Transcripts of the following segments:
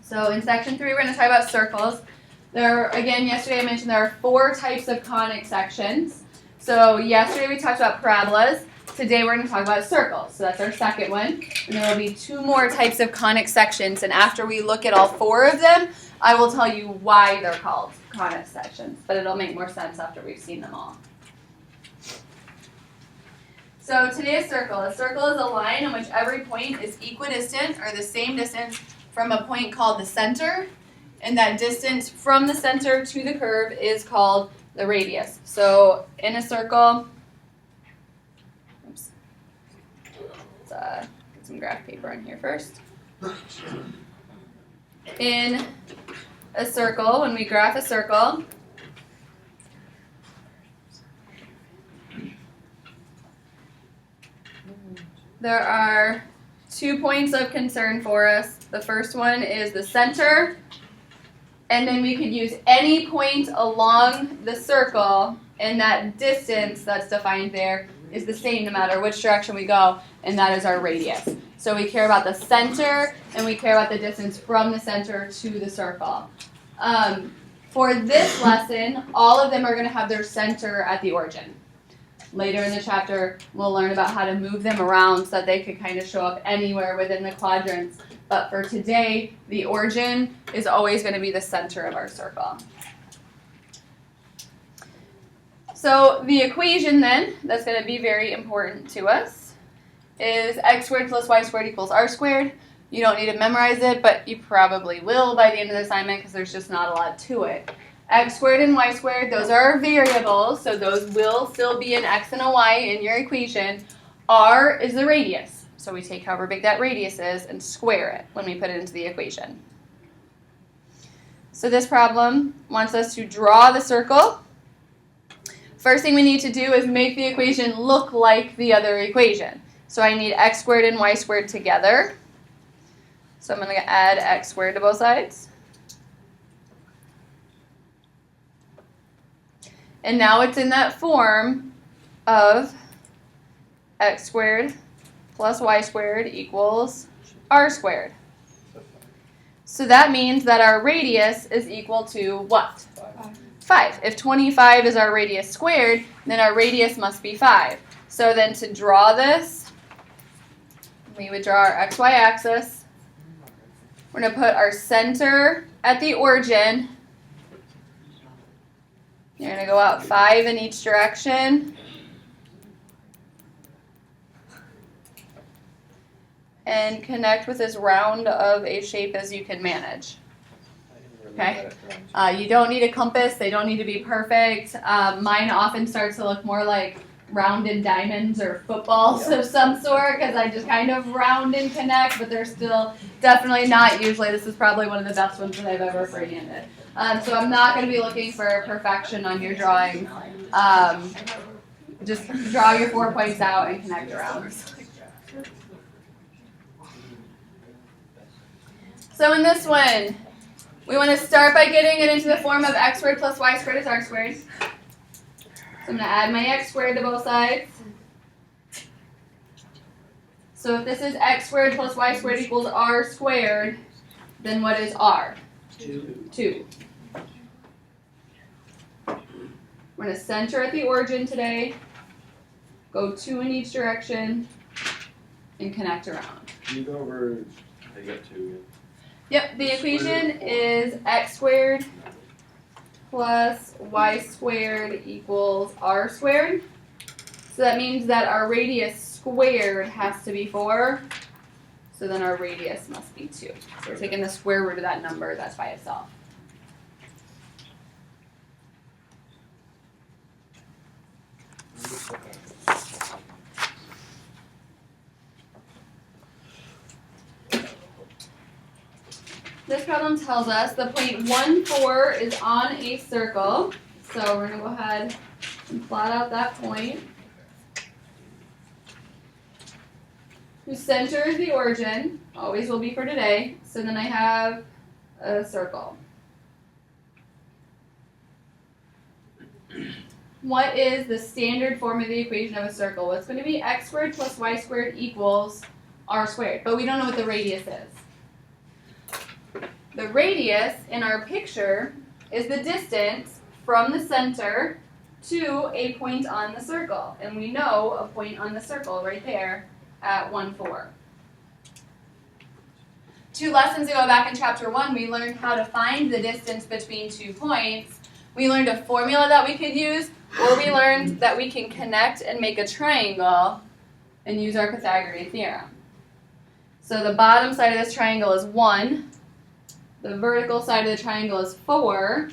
So in section 3, we're going to talk about circles. Again, yesterday I mentioned there are 4 types of conic sections. So yesterday we talked about parabolas. Today we're going to talk about circles. So that's our second one. And there will be 2 more types of conic sections. And after we look at all 4 of them, I will tell you why they're called conic sections. But it'll make more sense after we've seen them all. So today a circle. A circle is a line on which every point is equidistant or the same distance from a point called the center. And that distance from the center to the curve is called the radius. So in a circle, oops, let's get some graph paper on here first. In a circle, when we graph a circle, there are 2 points of concern for us. The first one is the center, and then we could use any point along the circle, and that distance that's defined there is the same no matter which direction we go, and that is our radius. So we care about the center, and we care about the distance from the center to the circle. For this lesson, all of them are going to have their center at the origin. Later in the chapter, we'll learn about how to move them around so that they could kind of show up anywhere within the quadrants. But for today, the origin is always going to be the center of our circle. So the equation then, that's going to be very important to us, is x squared plus y squared equals r squared. You don't need to memorize it, but you probably will by the end of the assignment because there's just not a lot to it. X squared and y squared, those are our variables, so those will still be an x and a y in your equation. R is the radius, so we take however big that radius is and square it when we put it into the equation. So this problem wants us to draw the circle. First thing we need to do is make the equation look like the other equation. So I need x squared and y squared together. So I'm going to add x squared to both sides. And now it's in that form of x squared plus y squared equals r squared. So that means that our radius is equal to what? 5. If 25 is our radius squared, then our radius must be 5. So then to draw this, we would draw our xy axis. We're going to put our center at the origin. You're going to go out 5 in each direction. And connect with as round of a shape as you can manage. Okay? You don't need a compass. They don't need to be perfect. Mine often starts to look more like rounded diamonds or footballs of some sort because I just kind of round and connect, but they're still definitely not usually. This is probably one of the best ones that I've ever freehanded. So I'm not going to be looking for perfection on your drawing. Just draw your 4 points out and connect around. So in this one, we want to start by getting it into the form of x squared plus y squared is r squared. So I'm going to add my x squared to both sides. So if this is x squared plus y squared equals r squared, then what is r? 2. We're going to center at the origin today, go 2 in each direction, and connect around. Can you go over, I got 2 again. Yep, the equation is x squared plus y squared equals r squared. So that means that our radius squared has to be 4. So then our radius must be 2. So we're taking the square root of that number, that's by itself. This problem tells us the point 1, 4 is on a circle. So we're going to go ahead and plot out that point. Whose center is the origin, always will be for today. So then I have a circle. What is the standard form of the equation of a circle? Well, it's going to be x squared plus y squared equals r squared. But we don't know what the radius is. The The radius in our picture is the distance from the center to a point on the circle. And we know a point on the circle right there at 1, 4. 2 lessons ago back in chapter 1, we learned how to find the distance between 2 points. We learned a formula that we could use, or we learned that we can connect and make a triangle and use our Pythagorean theorem. So the bottom side of this triangle is 1. The vertical side of the triangle is 4.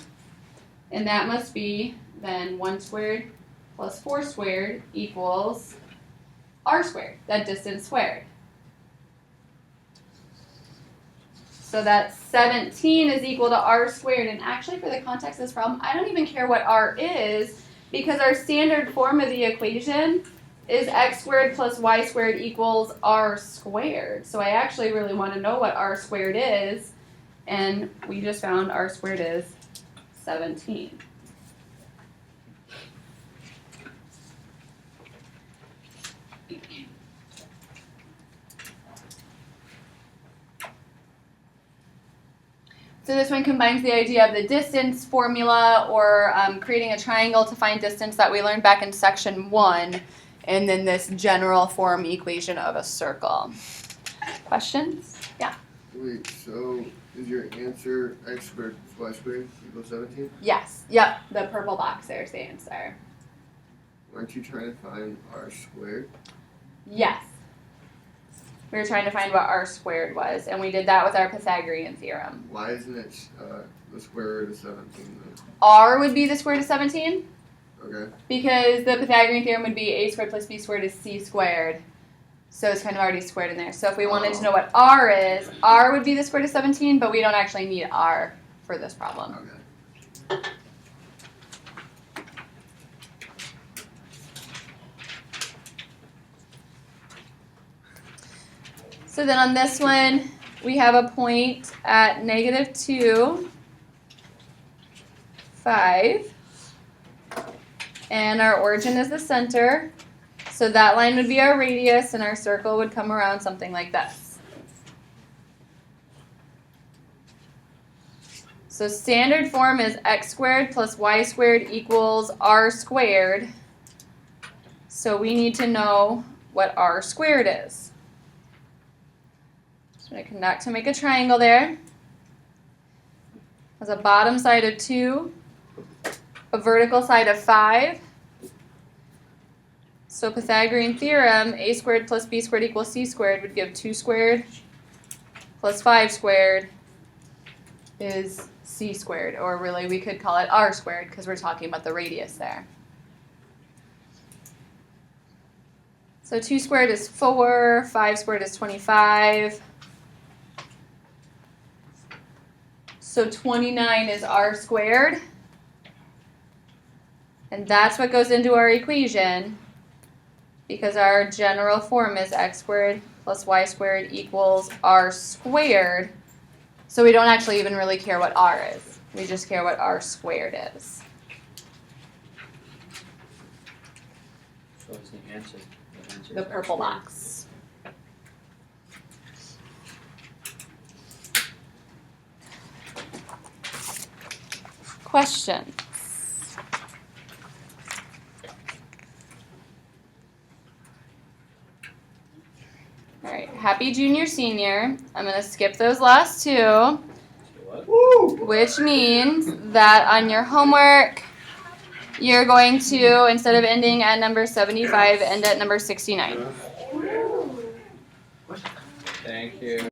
And that must be then 1 squared plus 4 squared equals r squared, that distance squared. So that 17 is equal to r squared. And actually, for the context of this problem, I don't even care what r is, because our standard form of the equation is x squared plus y squared equals r squared. So I actually really want to know what r squared is, and we just found r squared is 17. So this one combines the idea of the distance formula, or creating a triangle to find distance that we learned back in section 1, and then this general form equation of a circle. Questions? Yeah? Wait, so is your answer x squared plus y squared equals 17? Yes. Yep. The purple box there is the answer. Aren't you trying to find r squared? Yes. We were trying to find what r squared was, and we did that with our Pythagorean theorem. Why isn't it the square root of 17 then? R would be the square root of 17, Okay. because the Pythagorean theorem would be a squared plus b squared is c squared. So it's kind of already squared in there. So if we wanted to know what r is, r would be the square root of 17, but we don't actually need r for this problem. Okay. So then on this one, we have a point at -2, 5. And our origin is the center. So that line would be our radius, and our circle would come around something like this. So standard form is x squared plus y squared equals r squared. So we need to know what r squared is. I'm going to connect to make a triangle there. Has a bottom side of 2, a vertical side of 5. So Pythagorean theorem, a squared plus b squared equals c squared would give 2 squared plus 5 squared is c squared, or really we could call it r squared because we're talking about the radius there. So 2 squared is 4, 5 squared is 25. So 29 is r squared. And that's what goes into our equation, because our general form is x squared plus y squared equals r squared. So we don't actually even really care what r is. We just care what r squared is. So it's the answer. The purple box. Questions? All right, happy junior senior. I'm going to skip those last 2, What? which means that on your homework, you're going to, instead of ending at number 75, end at number 69. Thank you.